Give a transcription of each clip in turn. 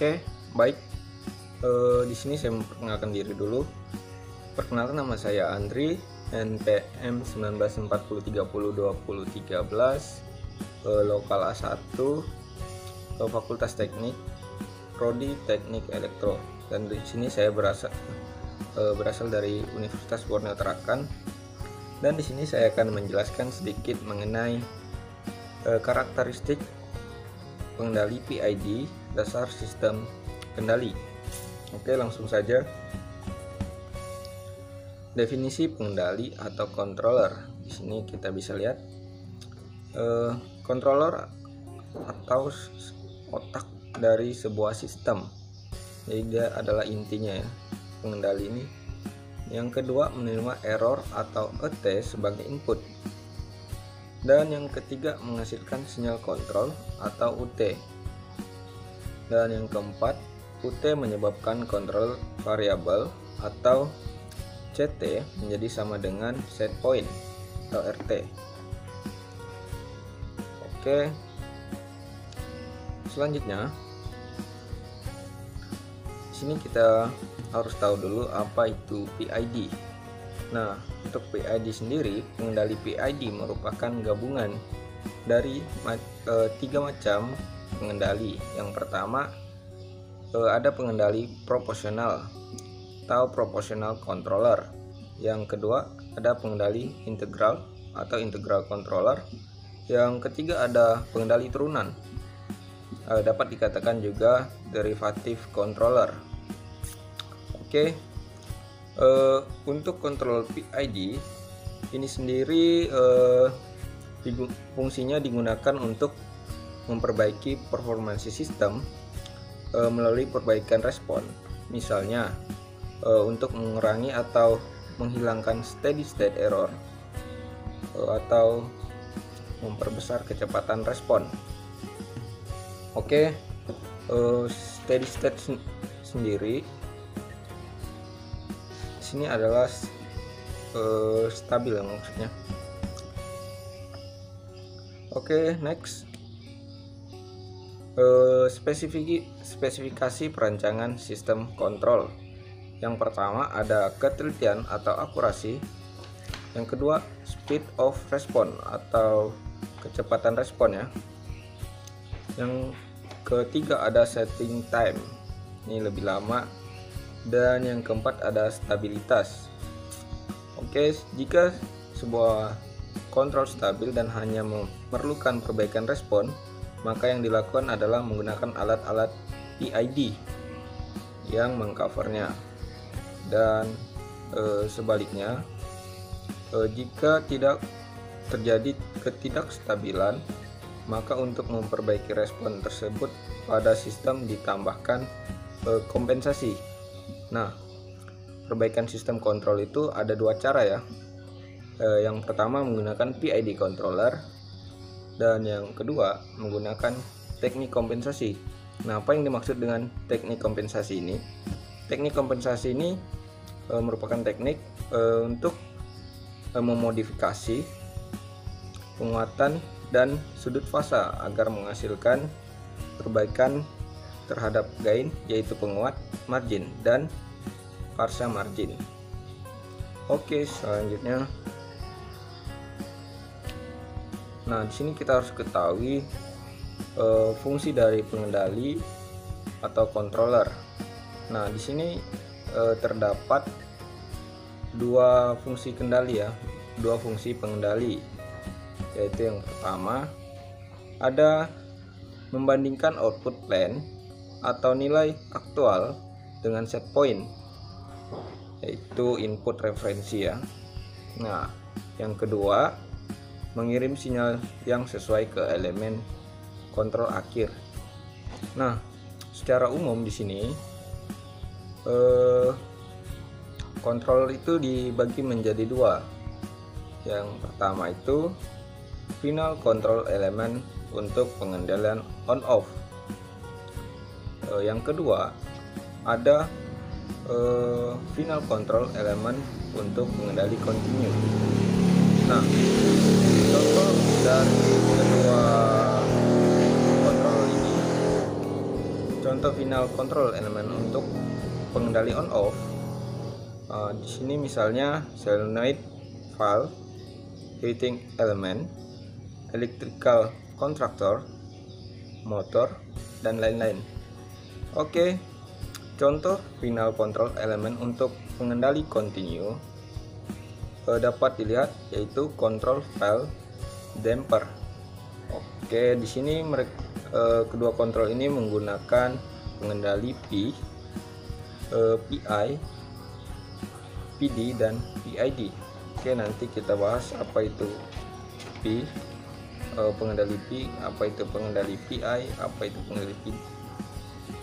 Oke, baik. Di sini saya memperkenalkan diri dulu. Perkenalkan, nama saya Andri, NPM 1940302013, lokal A1, Fakultas Teknik, Prodi Teknik Elektro. Dan di sini saya berasal dari Universitas Borneo Tarakan. Dan di sini saya akan menjelaskan sedikit mengenai karakteristik pengendali PID, dasar sistem kendali. Oke, langsung saja. Definisi pengendali atau controller. Di sini kita bisa lihat controller atau otak dari sebuah sistem. Jadi dia adalah intinya ya, pengendali ini. Yang kedua, menerima error atau ET sebagai input. Dan yang ketiga, menghasilkan sinyal kontrol atau UT. Dan yang keempat, UT menyebabkan kontrol variabel atau CT menjadi sama dengan set point atau RT. Oke. Selanjutnya, di sini kita harus tahu dulu apa itu PID. Nah, untuk PID sendiri, pengendali PID merupakan gabungan dari tiga macam pengendali. Yang pertama, ada pengendali proporsional atau proportional controller. Yang kedua, ada pengendali integral atau integral controller. Yang ketiga, ada pengendali turunan. Dapat dikatakan juga derivative controller. Oke. Untuk kontrol PID ini sendiri fungsinya digunakan untuk memperbaiki performansi sistem melalui perbaikan respon. Misalnya untuk mengurangi atau menghilangkan steady state error atau memperbesar kecepatan respon. Oke, steady state sendiri ini adalah stabil maksudnya. Oke, next. Spesifikasi perancangan sistem kontrol. Yang pertama ada ketelitian atau akurasi. Yang kedua, speed of response atau kecepatan respon ya. Yang ketiga ada setting time, ini lebih lama. Dan yang keempat ada stabilitas. Oke, jika sebuah kontrol stabil dan hanya memerlukan perbaikan respon, maka yang dilakukan adalah menggunakan alat-alat PID yang mengcovernya. Dan sebaliknya, jika tidak terjadi ketidakstabilan, maka untuk memperbaiki respon tersebut pada sistem ditambahkan kompensasi. Nah, perbaikan sistem kontrol itu ada dua cara ya. Yang pertama menggunakan PID controller, dan yang kedua menggunakan teknik kompensasi. Nah, apa yang dimaksud dengan teknik kompensasi ini? Teknik kompensasi ini merupakan teknik untuk memodifikasi penguatan dan sudut fasa agar menghasilkan perbaikan terhadap gain, yaitu penguat, margin, dan parsa margin. Oke, selanjutnya. Nah, di sini kita harus ketahui fungsi dari pengendali atau controller. Nah, di sini terdapat dua fungsi kendali ya, dua fungsi pengendali, yaitu yang pertama ada membandingkan output plan atau nilai aktual dengan set point, yaitu input referensi ya. Nah, yang kedua mengirim sinyal yang sesuai ke elemen kontrol akhir. Nah, secara umum di sini kontrol itu dibagi menjadi dua. Yang pertama itu final control element untuk pengendalian on off. Yang kedua ada final control element untuk pengendali continue. Nah, contoh dari kedua kontrol ini Contoh final control element untuk pengendali on off. Di sini misalnya solenoid, valve, heating element, electrical contractor, motor, dan lain-lain. Oke, contoh final control element untuk pengendali continue dapat dilihat, yaitu control valve damper. Oke, di sini kedua kontrol ini menggunakan pengendali P, PI, PD, dan PID. Oke, nanti kita bahas apa itu P, pengendali P, apa itu pengendali PI, apa itu pengendali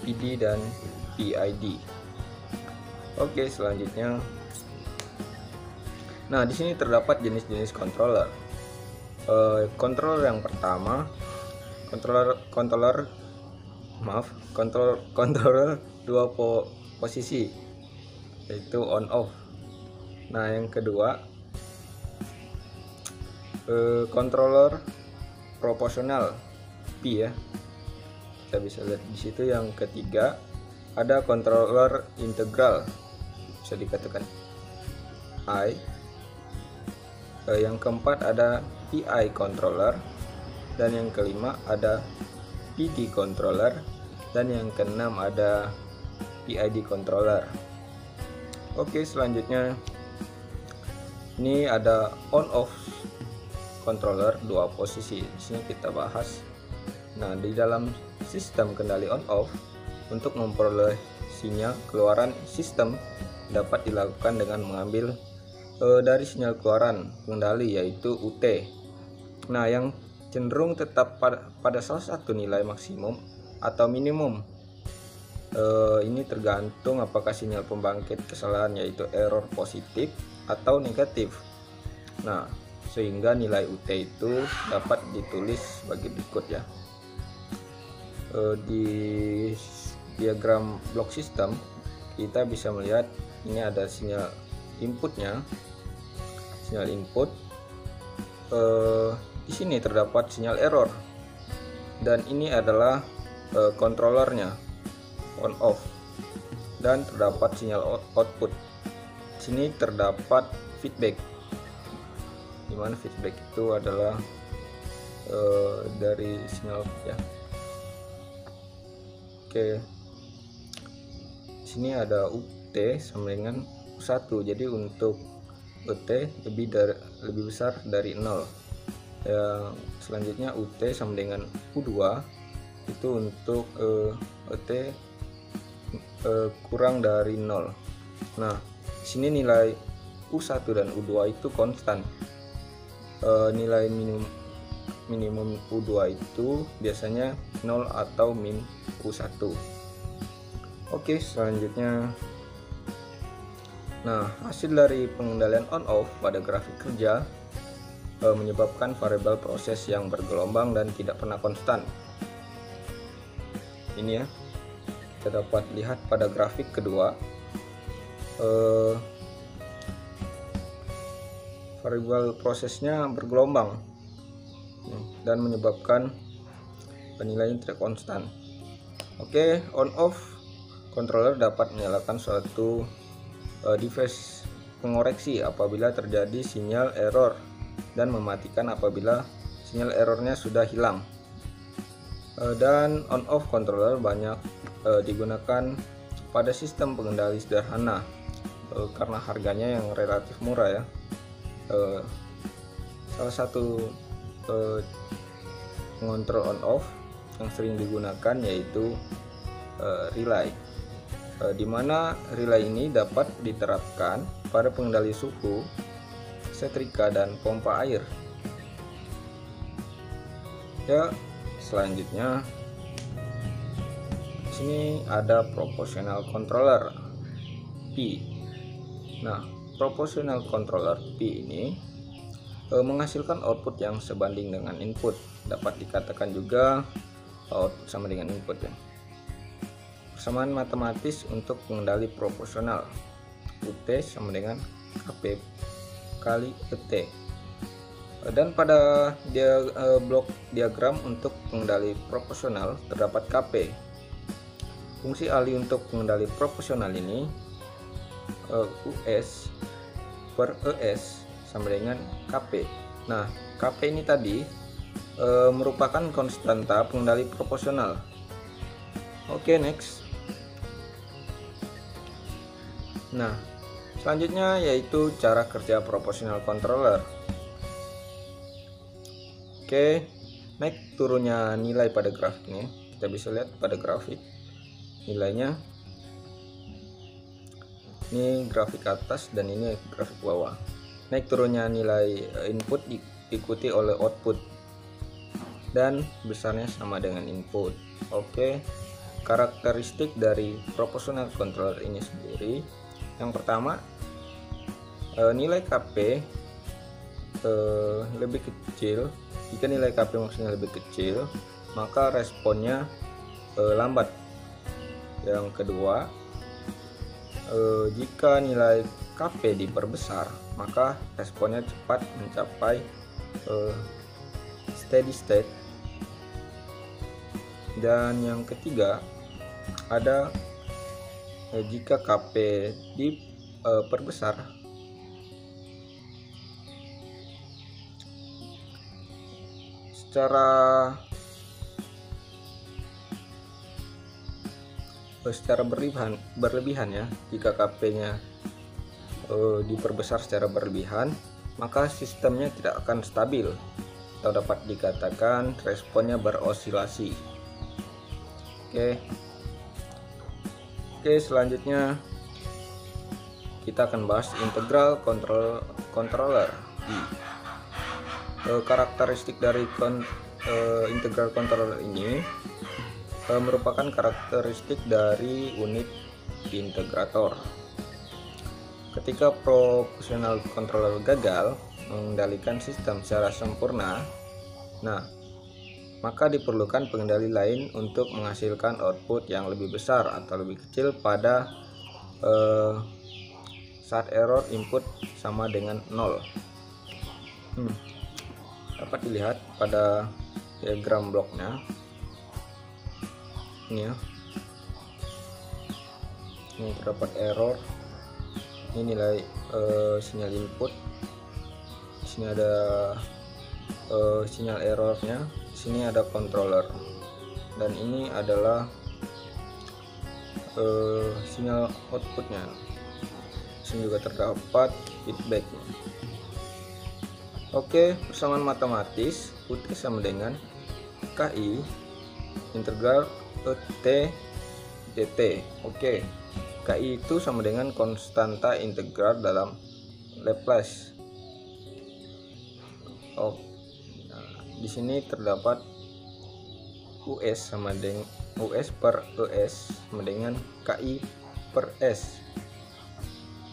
PD, dan PID. Oke, selanjutnya, nah di sini terdapat jenis-jenis controller. Controller yang pertama, controller dua posisi, yaitu on off. Nah, yang kedua, controller proporsional P ya, kita bisa lihat di situ. Yang ketiga, ada controller integral, bisa dikatakan I. Yang keempat ada PI controller, dan yang kelima ada PD controller, dan yang keenam ada PID controller. Oke, selanjutnya ini ada on off controller dua posisi. Di sini kita bahas. Nah, di dalam sistem kendali on off, untuk memperoleh sinyal keluaran sistem dapat dilakukan dengan mengambil dari sinyal keluaran pengendali, yaitu UT. Nah, yang cenderung tetap pada salah satu nilai maksimum atau minimum. Ini tergantung apakah sinyal pembangkit kesalahan, yaitu error positif atau negatif. Nah, sehingga nilai UT itu dapat ditulis sebagai berikut ya. Di diagram block system kita bisa melihat ini ada sinyal inputnya, sinyal input. Di sini terdapat sinyal error, dan ini adalah controllernya on off, dan terdapat sinyal output. Di sini terdapat feedback, dimana feedback itu adalah dari sinyal ya. Oke, di sini ada UT sama dengan U1, jadi untuk UT lebih besar dari 0. Yang selanjutnya UT sama dengan U2 itu untuk UT kurang dari 0. Nah, di sini nilai U1 dan U2 itu konstan. Nilai minimum U2 itu biasanya 0 atau min U1. Oke, selanjutnya, nah hasil dari pengendalian on off pada grafik kerja menyebabkan variabel proses yang bergelombang dan tidak pernah konstan. Ini ya, kita dapat lihat pada grafik kedua. Variabel prosesnya bergelombang dan menyebabkan penilaian tidak konstan. Oke, on off controller dapat menyalakan suatu device pengoreksi apabila terjadi sinyal error, dan mematikan apabila sinyal errornya sudah hilang. Dan on off controller banyak digunakan pada sistem pengendali sederhana karena harganya yang relatif murah ya. Salah satu pengontrol on off yang sering digunakan yaitu relay, di mana relay ini dapat diterapkan pada pengendali suhu, setrika, dan pompa air. Ya, selanjutnya di sini ada proportional controller P. Nah, proportional controller P ini menghasilkan output yang sebanding dengan input. Dapat dikatakan juga output sama dengan input ya. Persamaan matematis untuk pengendali proporsional, UT sama dengan KP kali ET. Dan pada blok diagram untuk pengendali proporsional terdapat KP. Fungsi ahli untuk pengendali proporsional ini US per ES sama dengan KP. Nah, KP ini tadi merupakan konstanta pengendali proporsional. Oke, next. Nah, selanjutnya yaitu cara kerja proportional controller. Oke, naik turunnya nilai pada grafik ini kita bisa lihat pada grafik nilainya. Ini grafik atas dan ini grafik bawah. Naik turunnya nilai input diikuti oleh output dan besarnya sama dengan input. Oke, karakteristik dari proportional controller ini sendiri, yang pertama nilai KP lebih kecil. Jika nilai KP maksudnya lebih kecil, maka responnya lambat. Yang kedua, jika nilai KP diperbesar, maka responnya cepat mencapai steady state. Dan yang ketiga, ada jika KP diperbesar, secara berlebihan ya. Jika KP-nya diperbesar secara berlebihan, maka sistemnya tidak akan stabil atau dapat dikatakan responnya berosilasi. Oke, selanjutnya kita akan bahas integral controller. Karakteristik dari integral controller ini merupakan karakteristik dari unit integrator. Ketika proportional controller gagal mengendalikan sistem secara sempurna, maka diperlukan pengendali lain untuk menghasilkan output yang lebih besar atau lebih kecil pada saat error input sama dengan 0. Dapat dilihat pada diagram bloknya ini ya. Ini terdapat error. Ini nilai sinyal input. Di sini ada sinyal errornya. Di sini ada controller. Dan ini adalah sinyal outputnya. Di sini juga terdapat feedbacknya. Oke, persamaan matematis UT sama dengan KI integral T dt. Oke, KI itu sama dengan konstanta integral dalam Laplace. Di sini terdapat US sama dengan US per ES sama dengan KI per S.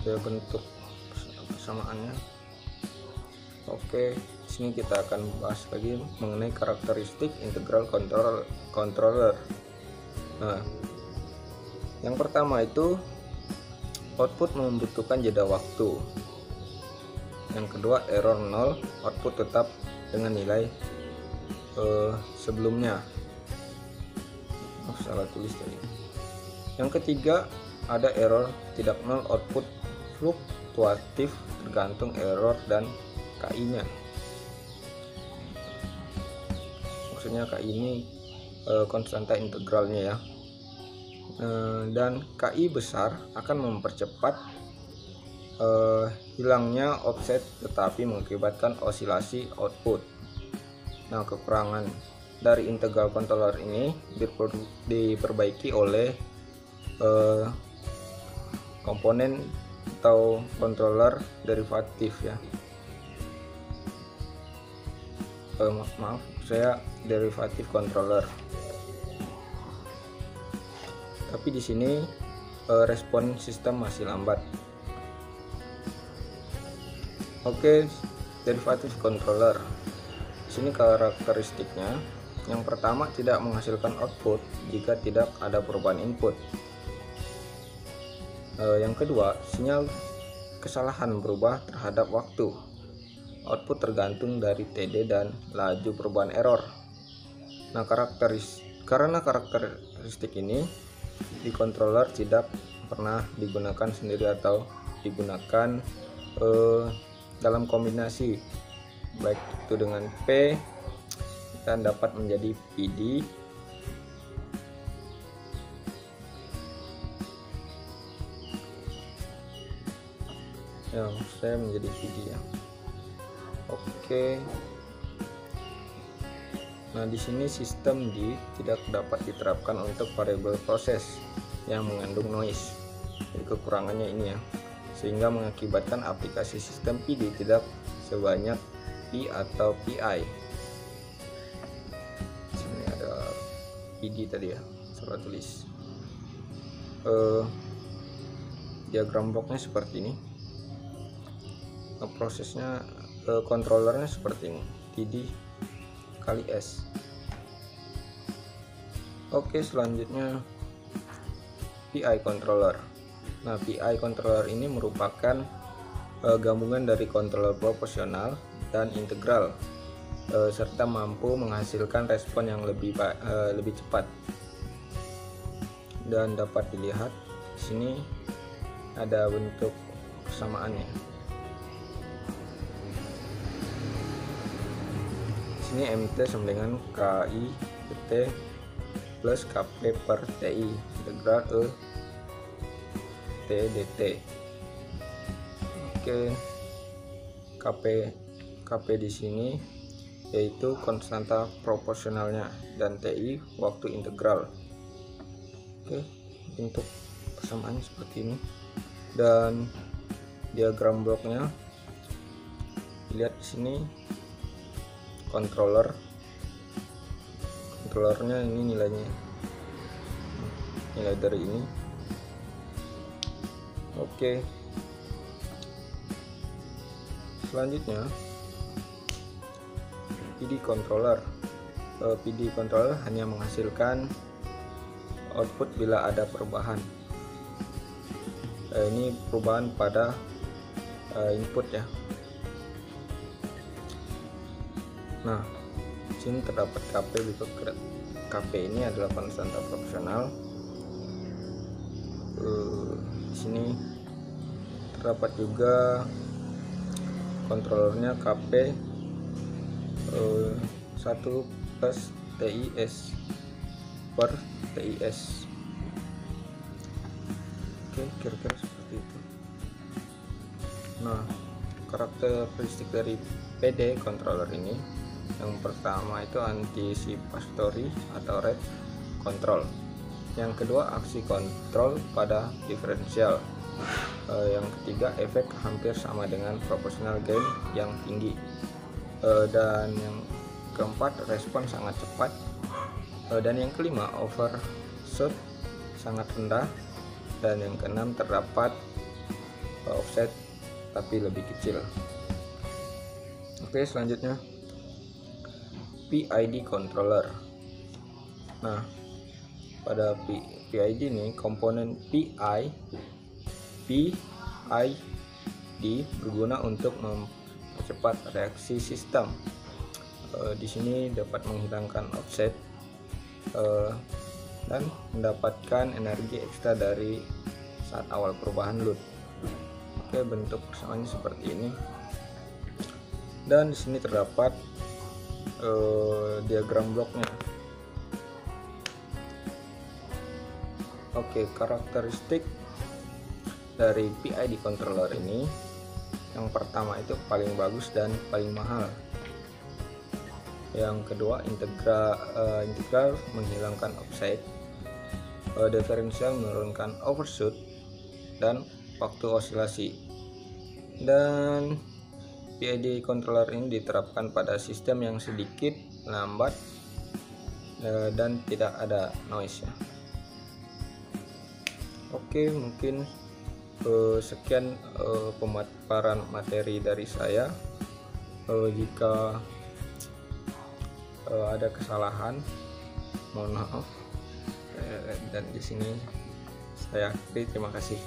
Itu bentuk persamaannya. Oke, di sini kita akan bahas lagi mengenai karakteristik integral controller. Nah, yang pertama itu output membutuhkan jeda waktu. Yang kedua, error 0, output tetap dengan nilai sebelumnya. Salah tulis tadi. Yang ketiga, ada error tidak 0, output fluktuatif tergantung error dan KI-nya. Maksudnya KI ini konstanta integralnya ya. Dan KI besar akan mempercepat hilangnya offset tetapi mengakibatkan osilasi output. Nah, kekurangan dari integral controller ini diperbaiki oleh komponen atau controller derivatif ya. Maaf, saya derivatif controller. Tapi di sini respon sistem masih lambat. Oke, derivatif controller. Di sini karakteristiknya, yang pertama tidak menghasilkan output jika tidak ada perubahan input. Yang kedua, sinyal kesalahan berubah terhadap waktu. Output tergantung dari TD dan laju perubahan error. Nah, karena karakteristik ini PD controller tidak pernah digunakan sendiri atau digunakan dalam kombinasi, baik itu dengan P dan dapat menjadi PD ya, saya menjadi PD ya. Oke. Nah, di sini sistem D tidak dapat diterapkan untuk variabel proses yang mengandung noise. Jadi kekurangannya ini ya, sehingga mengakibatkan aplikasi sistem PD tidak sebanyak P atau PI. Sini ada PD tadi ya, salah tulis. Diagram bloknya seperti ini. Nah, prosesnya kontrolernya seperti ini, TD kali S. Oke, selanjutnya PI controller. Nah, PI controller ini merupakan gabungan dari controller proporsional dan integral, serta mampu menghasilkan respon yang lebih cepat. Dan dapat dilihat di sini ada bentuk persamaannya. Di sini MT sama dengan KI T plus KP per TI integral E T dt. Oke, KP di sini yaitu konstanta proporsionalnya dan TI waktu integral. Oke, bentuk persamaannya seperti ini. Dan diagram bloknya lihat di sini, kontrolernya ini nilai dari ini. Oke, selanjutnya PD controller. PD controller hanya menghasilkan output bila ada perubahan. Ini perubahan pada input ya. Nah, sini terdapat KP. KP ini adalah konstanta proporsional. Di sini terdapat juga kontrolernya KP 1 plus TIS per TIS. Oke, kira-kira seperti itu. Nah, karakteristik dari PD controller ini, yang pertama itu anticipatory atau rate control. Yang kedua, aksi kontrol pada diferensial. Yang ketiga, efek hampir sama dengan proportional gain yang tinggi. Dan yang keempat, respon sangat cepat. Dan yang kelima, overshoot sangat rendah. Dan yang keenam, terdapat offset tapi lebih kecil. Oke, selanjutnya PID controller. Nah, pada PID ini komponen PID berguna untuk mempercepat reaksi sistem. Di sini dapat menghilangkan offset dan mendapatkan energi ekstra dari saat awal perubahan load. Oke, bentuk persamaannya seperti ini. Dan di sini terdapat diagram bloknya. Oke, karakteristik dari PID controller ini, yang pertama itu paling bagus dan paling mahal. Yang kedua, integral menghilangkan offset, diferensial menurunkan overshoot dan waktu osilasi. Dan PID controller ini diterapkan pada sistem yang sedikit lambat dan tidak ada noise ya. Oke, mungkin sekian pemaparan materi dari saya. Jika ada kesalahan, mohon maaf. Dan di sini saya akhiri. Terima kasih.